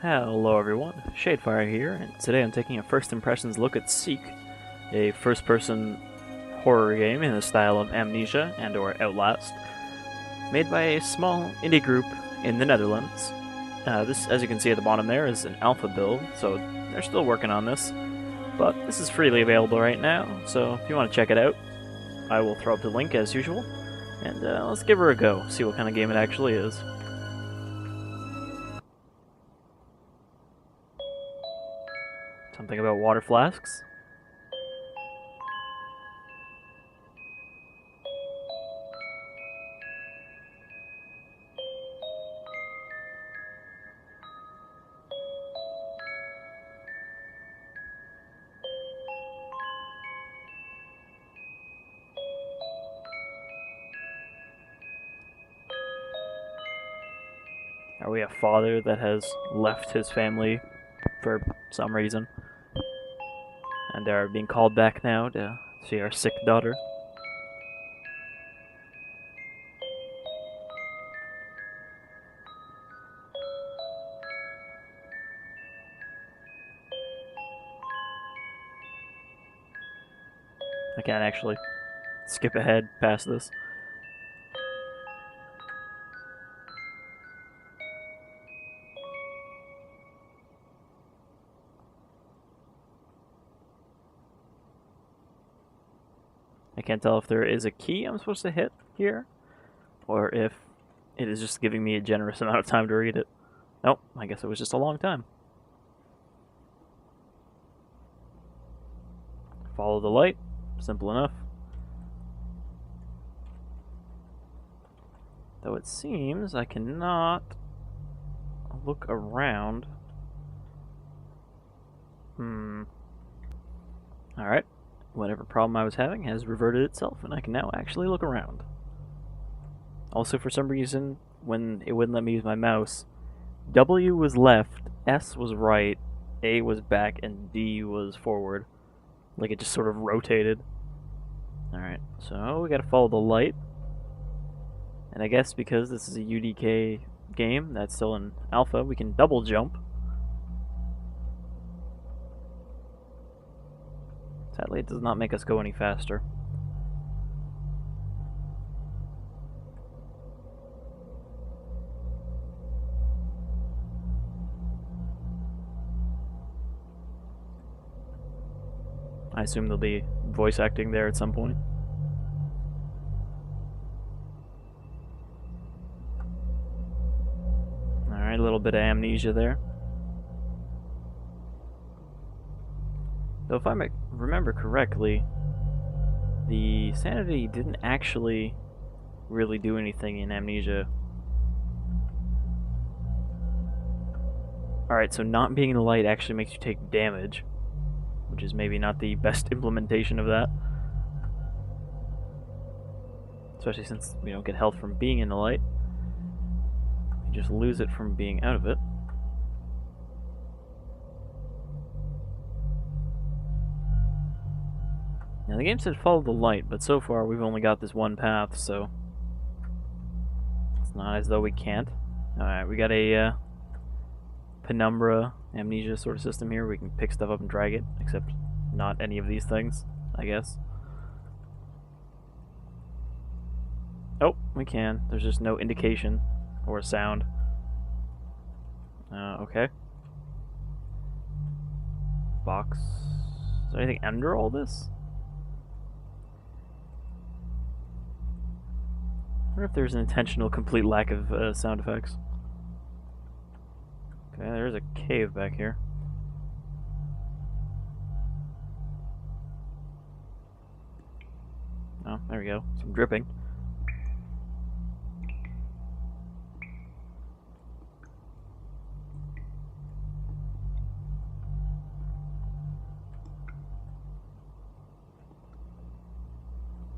Hello everyone, Shadefire here, and today I'm taking a first impressions look at Seek, a first-person horror game in the style of Amnesia and or Outlast, made by a small indie group in the Netherlands. This, as you can see at the bottom there, is an alpha build, so they're still working on this, but this is freely available right now, so if you want to check it out, I will throw up the link as usual, and let's give her a go, see what kind of game it actually is. Something about water flasks. Are we a father that has left his family for some reason and are being called back now to see our sick daughter? I can't actually skip ahead past this. I can't tell if there is a key I'm supposed to hit here, or if it is just giving me a generous amount of time to read it. Nope, I guess it was just a long time. Follow the light, simple enough. Though it seems I cannot look around. Alright. Whatever problem I was having has reverted itself, and I can now actually look around. Also, for some reason, when it wouldn't let me use my mouse, W was left, S was right, A was back, and D was forward. Like it just sort of rotated. Alright, so we gotta follow the light. And I guess because this is a UDK game that's still in alpha, we can double jump. Sadly, it does not make us go any faster. I assume there'll be voice acting there at some point. Alright, a little bit of amnesia there. Though if I remember correctly, the sanity didn't actually really do anything in Amnesia. Alright, so not being in the light actually makes you take damage, which is maybe not the best implementation of that. Especially since we don't get health from being in the light. We just lose it from being out of it. Now the game said follow the light, but so far we've only got this one path, so it's not as though we can't. Alright, we got a penumbra amnesia sort of system here. We can pick stuff up and drag it, except not any of these things, I guess. Oh, we can. There's just no indication or sound. Okay. Box. Is there anything under all this? I wonder if there's an intentional complete lack of sound effects. Okay, there's a cave back here. Oh, there we go. Some dripping.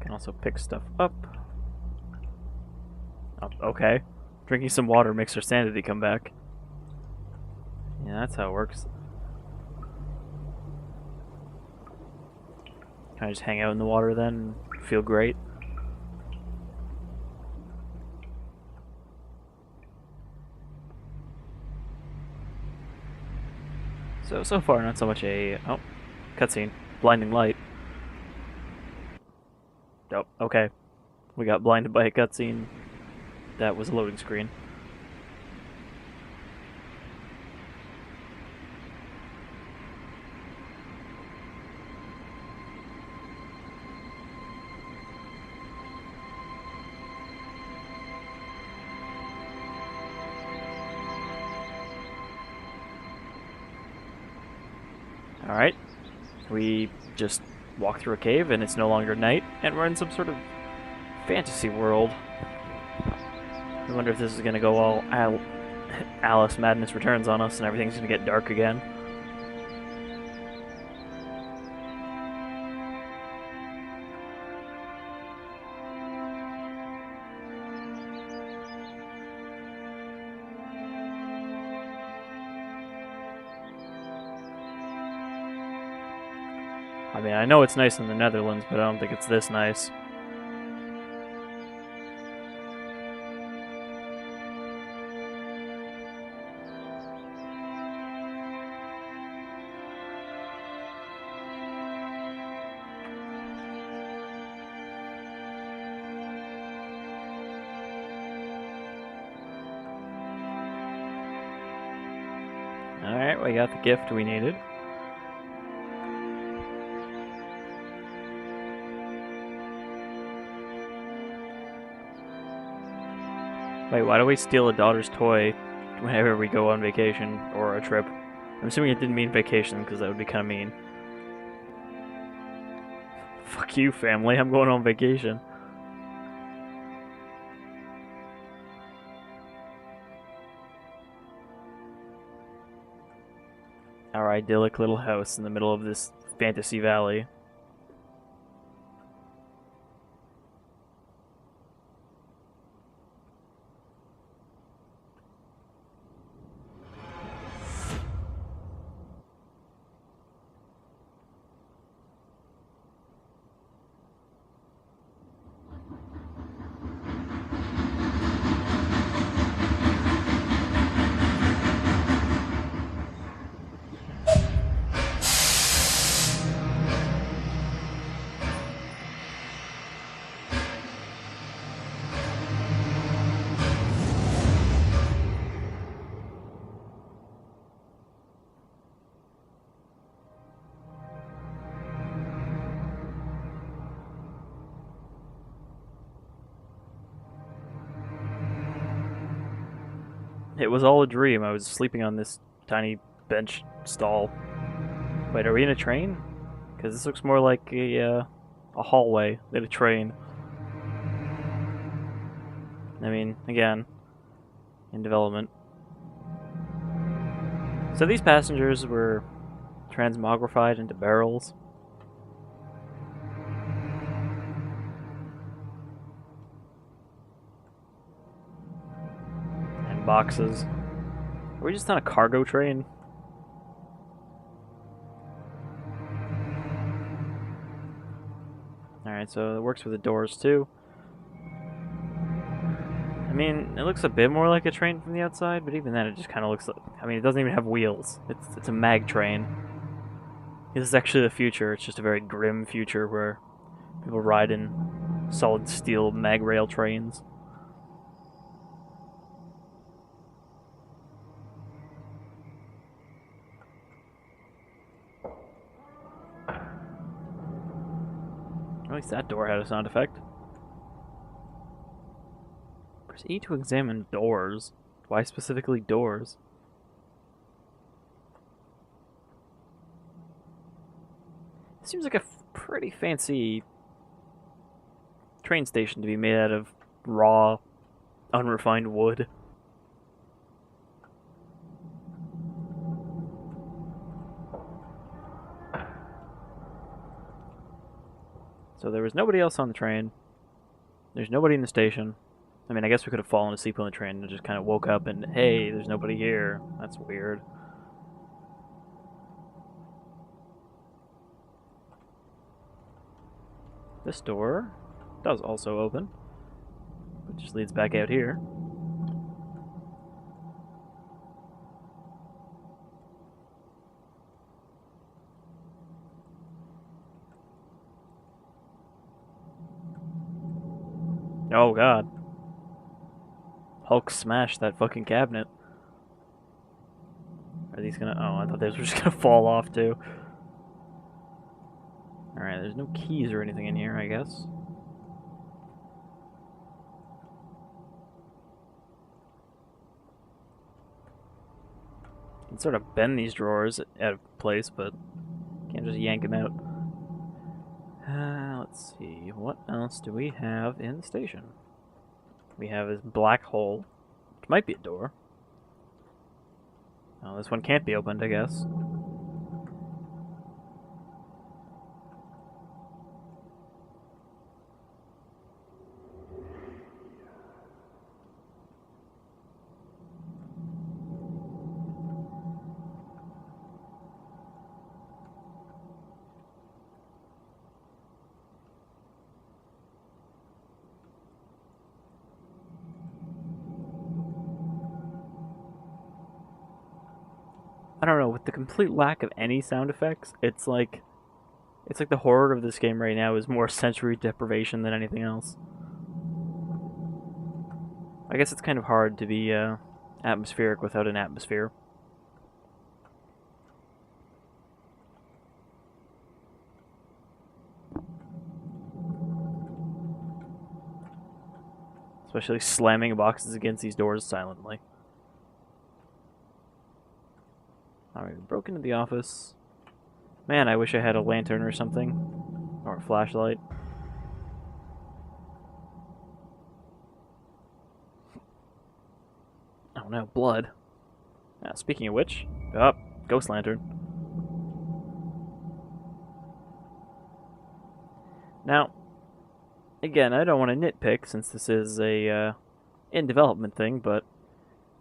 Can also pick stuff up. Oh, okay. Drinking some water makes her sanity come back. Yeah, that's how it works. Can I just hang out in the water then and feel great? So far, not so much a... Oh, cutscene. Blinding light. Oh, okay. We got blinded by a cutscene. That was a loading screen. Alright. We just walk through a cave and it's no longer night, and we're in some sort of fantasy world. I wonder if this is gonna go all Alice Madness Returns on us and everything's gonna get dark again. I mean, I know it's nice in the Netherlands, but I don't think it's this nice. Alright, we got the gift we needed. Wait, why do we steal a daughter's toy whenever we go on vacation or a trip? I'm assuming it didn't mean vacation, because that would be kind of mean. Fuck you, family, I'm going on vacation. Our idyllic little house in the middle of this fantasy valley. It was all a dream. I was sleeping on this tiny bench stall. Wait, are we in a train? Because this looks more like a hallway than a train. I mean, again, in development. So these passengers were transmogrified into barrels. And boxes. Are we just on a cargo train? Alright, so it works with the doors too. I mean, it looks a bit more like a train from the outside, but even then it just kind of looks like... I mean, it doesn't even have wheels. It's a mag train. This is actually the future. It's just a very grim future where people ride in solid steel mag rail trains. At least that door had a sound effect. Press E to examine doors. Why specifically doors? It seems like a pretty fancy train station to be made out of raw, unrefined wood. So there was nobody else on the train. There's nobody in the station. I mean, I guess we could have fallen asleep on the train and just kind of woke up and, hey, there's nobody here. That's weird. This door does also open, but just leads back out here. Oh god. Hulk smashed that fucking cabinet. Are these gonna... Oh, I thought these were just gonna fall off too. Alright, there's no keys or anything in here, I guess. You can sort of bend these drawers out of place, but can't just yank them out. Let's see, what else do we have in the station? We have this black hole, which might be a door. Oh, this one can't be opened, I guess. I don't know, with the complete lack of any sound effects, it's like the horror of this game right now is more sensory deprivation than anything else. I guess it's kind of hard to be atmospheric without an atmosphere. Especially slamming boxes against these doors silently. Alright, we broke into the office. Man, I wish I had a lantern or something. Or a flashlight. Oh no, blood. Speaking of which, ghost lantern. Now, again, I don't want to nitpick since this is a in development thing, but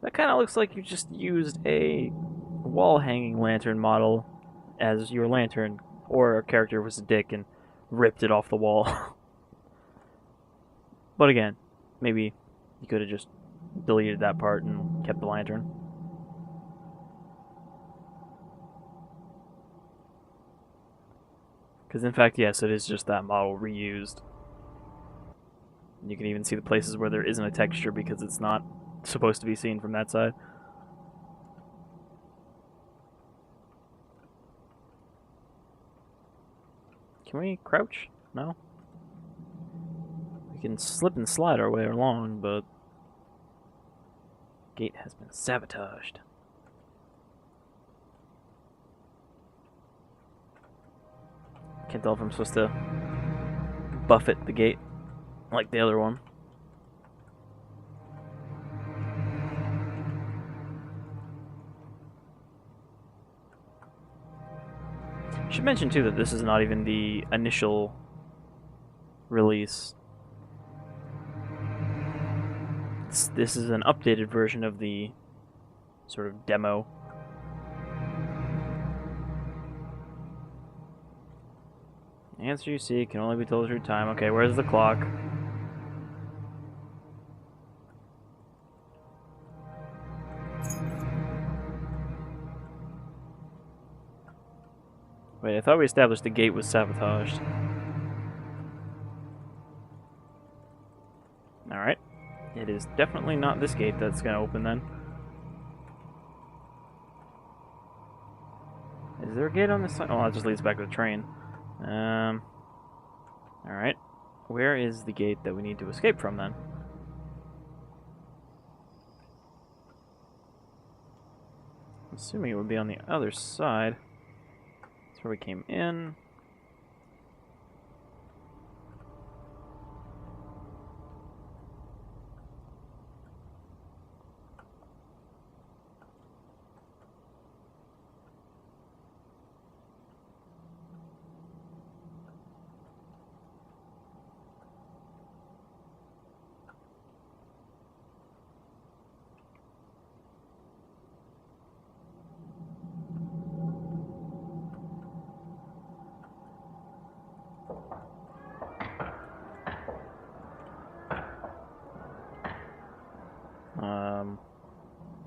that kind of looks like you just used a wall hanging lantern model as your lantern, or a character was a dick and ripped it off the wall. But again, maybe you could have just deleted that part and kept the lantern. Because in fact, yes, it is just that model reused. You can even see the places where there isn't a texture because it's not supposed to be seen from that side. Can we crouch? No? We can slip and slide our way along, but... Gate has been sabotaged. Can't tell if I'm supposed to buffet the gate like the other one. I should mention too that this is not even the initial release. This is an updated version of the sort of demo. The answer you seek can only be told through time. Okay, where's the clock? Wait, I thought we established the gate was sabotaged. Alright. It is definitely not this gate that's going to open then. Is there a gate on this side? Oh, that just leads back to the train. Alright. Where is the gate that we need to escape from then? I'm assuming it would be on the other side. That's where we came in.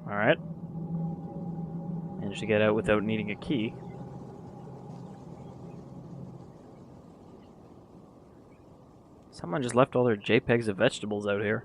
Alright. Managed to get out without needing a key. Someone just left all their JPEGs of vegetables out here.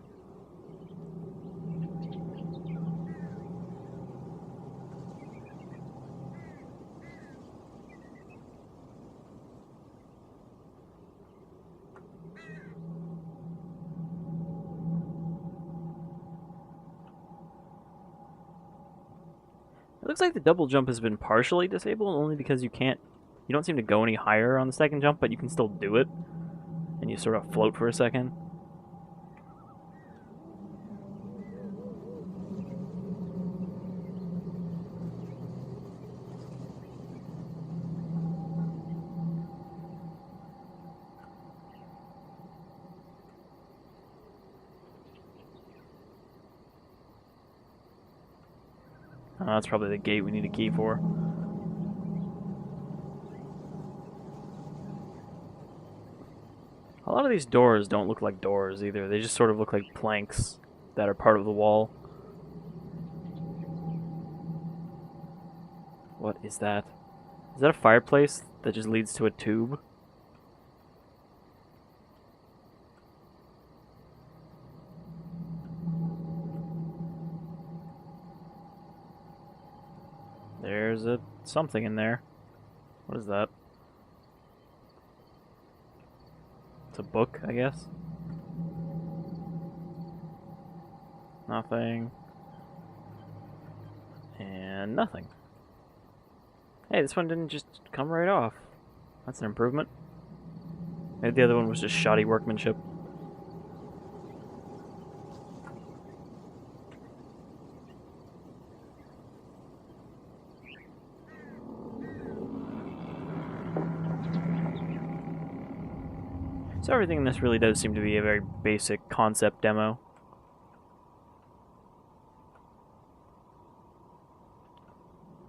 It looks like the double jump has been partially disabled only because you don't seem to go any higher on the second jump, but you can still do it. And you sort of float for a second. Oh, that's probably the gate we need a key for. A lot of these doors don't look like doors either. They just sort of look like planks that are part of the wall. What is that? Is that a fireplace that just leads to a tube? There's something in there. What is that? It's a book, I guess. Nothing. And nothing. Hey, this one didn't just come right off. That's an improvement. Maybe the other one was just shoddy workmanship. So everything in this really does seem to be a very basic concept demo.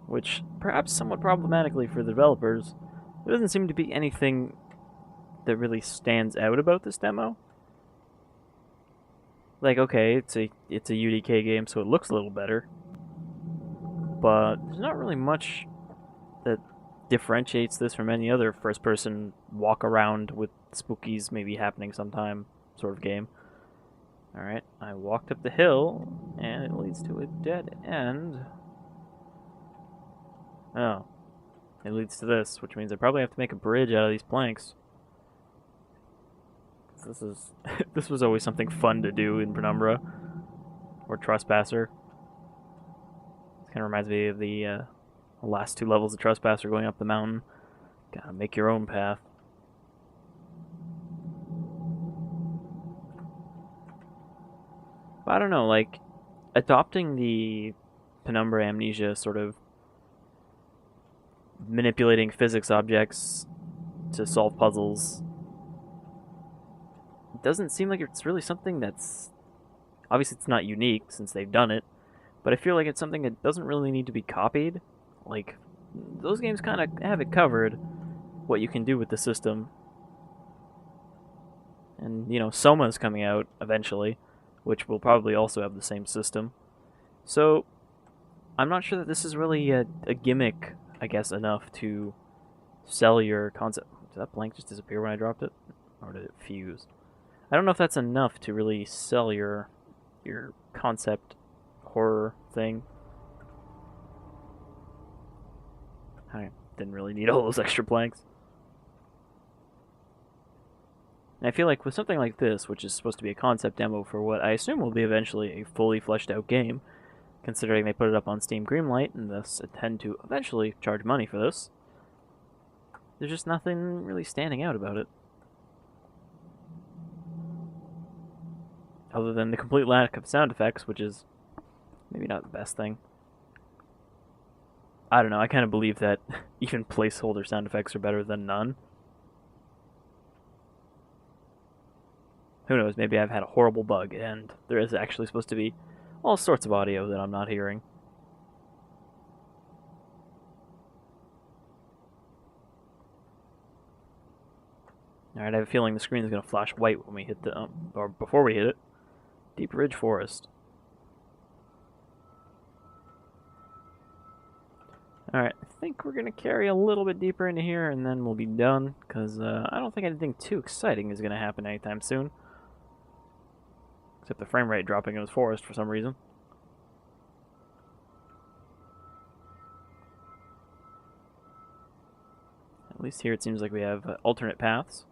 Which, perhaps somewhat problematically for the developers, there doesn't seem to be anything that really stands out about this demo. Like, okay, it's a UDK game, so it looks a little better. But there's not really much that differentiates this from any other first-person walk-around with spookies maybe happening sometime sort of game. Alright, I walked up the hill, and it leads to a dead end. Oh. It leads to this, which means I probably have to make a bridge out of these planks. This was always something fun to do in Penumbra. Or Trespasser. This kind of reminds me of the last two levels of Trespasser going up the mountain. Gotta make your own path. But I don't know, like, adopting the Penumbra Amnesia sort of manipulating physics objects to solve puzzles doesn't seem like it's really something that's... Obviously it's not unique since they've done it, but I feel like it's something that doesn't really need to be copied. Like, those games kind of have it covered, what you can do with the system. And, you know, Soma's coming out eventually, which will probably also have the same system. So, I'm not sure that this is really a gimmick, I guess, enough to sell your concept. Did that blank just disappear when I dropped it? Or did it fuse? I don't know if that's enough to really sell your concept horror thing. I didn't really need all those extra planks. And I feel like with something like this, which is supposed to be a concept demo for what I assume will be eventually a fully fleshed out game, considering they put it up on Steam Greenlight and thus intend to eventually charge money for this, there's just nothing really standing out about it. Other than the complete lack of sound effects, which is maybe not the best thing. I don't know, I kind of believe that even placeholder sound effects are better than none. Who knows, maybe I've had a horrible bug and there is actually supposed to be all sorts of audio that I'm not hearing. Alright, I have a feeling the screen is going to flash white when we hit the, or before we hit it. Deep Ridge Forest. Alright, I think we're going to carry a little bit deeper into here, and then we'll be done, because I don't think anything too exciting is going to happen anytime soon. Except the frame rate dropping in this forest for some reason. At least here it seems like we have alternate paths.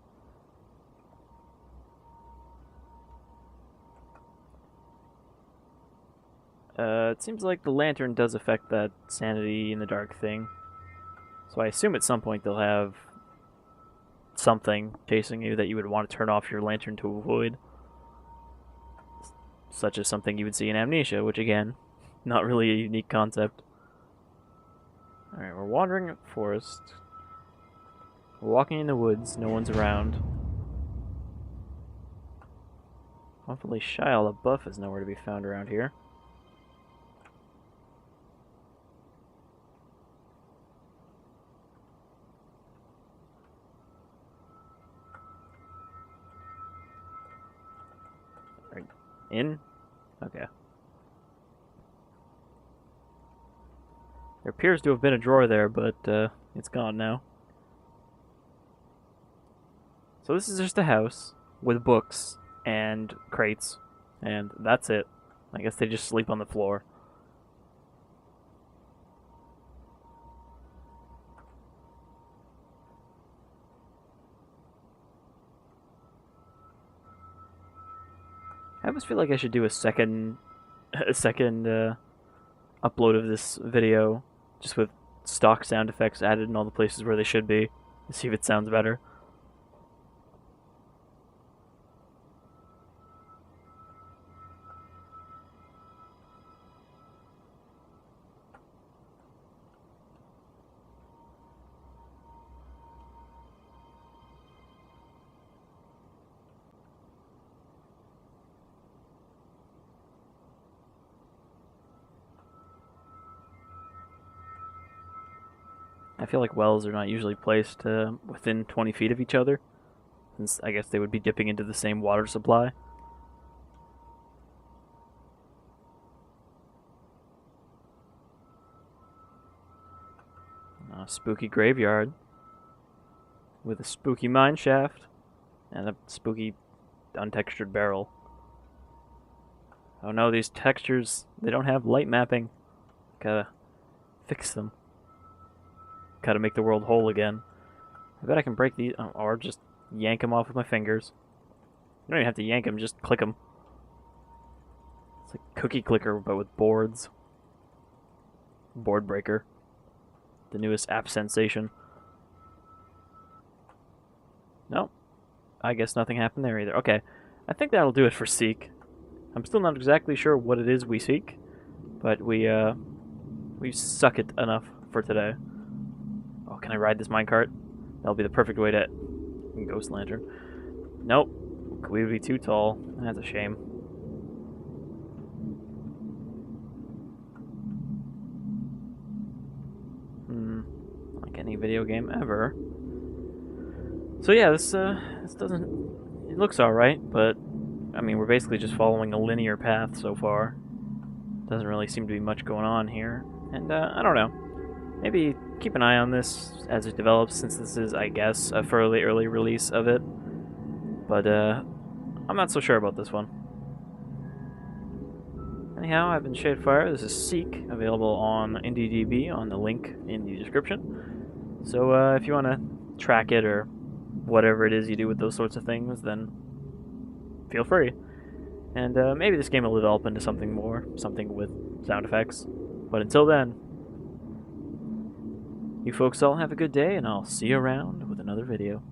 It seems like the lantern does affect that sanity in the dark thing. So I assume at some point they'll have something chasing you that you would want to turn off your lantern to avoid. Such as something you would see in Amnesia, which again, not really a unique concept. Alright, we're wandering a forest. We're walking in the woods, no one's around. Hopefully Shia LaBeouf is nowhere to be found around here. In? Okay. There appears to have been a drawer there, but it's gone now. So this is just a house with books and crates, and that's it. I guess they just sleep on the floor. I almost feel like I should do a second upload of this video, just with stock sound effects added in all the places where they should be, to see if it sounds better. I feel like wells are not usually placed within 20 feet of each other, since I guess they would be dipping into the same water supply. A spooky graveyard with a spooky mine shaft and a spooky untextured barrel. Oh no, these textures, they don't have light mapping. Gotta fix them. Gotta make the world whole again. I bet I can break these, or just yank them off with my fingers. You don't even have to yank them, just click them. It's like cookie clicker, but with boards. Board breaker. The newest app sensation. Nope. I guess nothing happened there either. Okay, I think that'll do it for Seek. I'm still not exactly sure what it is we seek, but we suck it enough for today. Oh, can I ride this minecart? That'll be the perfect way to... Ghost lantern. Nope. We would be too tall. That's a shame. Like any video game ever. So yeah, this doesn't... It looks alright, but... I mean, we're basically just following a linear path so far. Doesn't really seem to be much going on here. And, I don't know. Maybe keep an eye on this as it develops, since this is, I guess, a fairly early release of it. But, I'm not so sure about this one. Anyhow, I've been Shadefire. This is Seek, available on Indiedb on the link in the description. So, if you want to track it or whatever it is you do with those sorts of things, then feel free. And maybe this game will develop into something more, something with sound effects. But until then, you folks all have a good day, and I'll see you around with another video.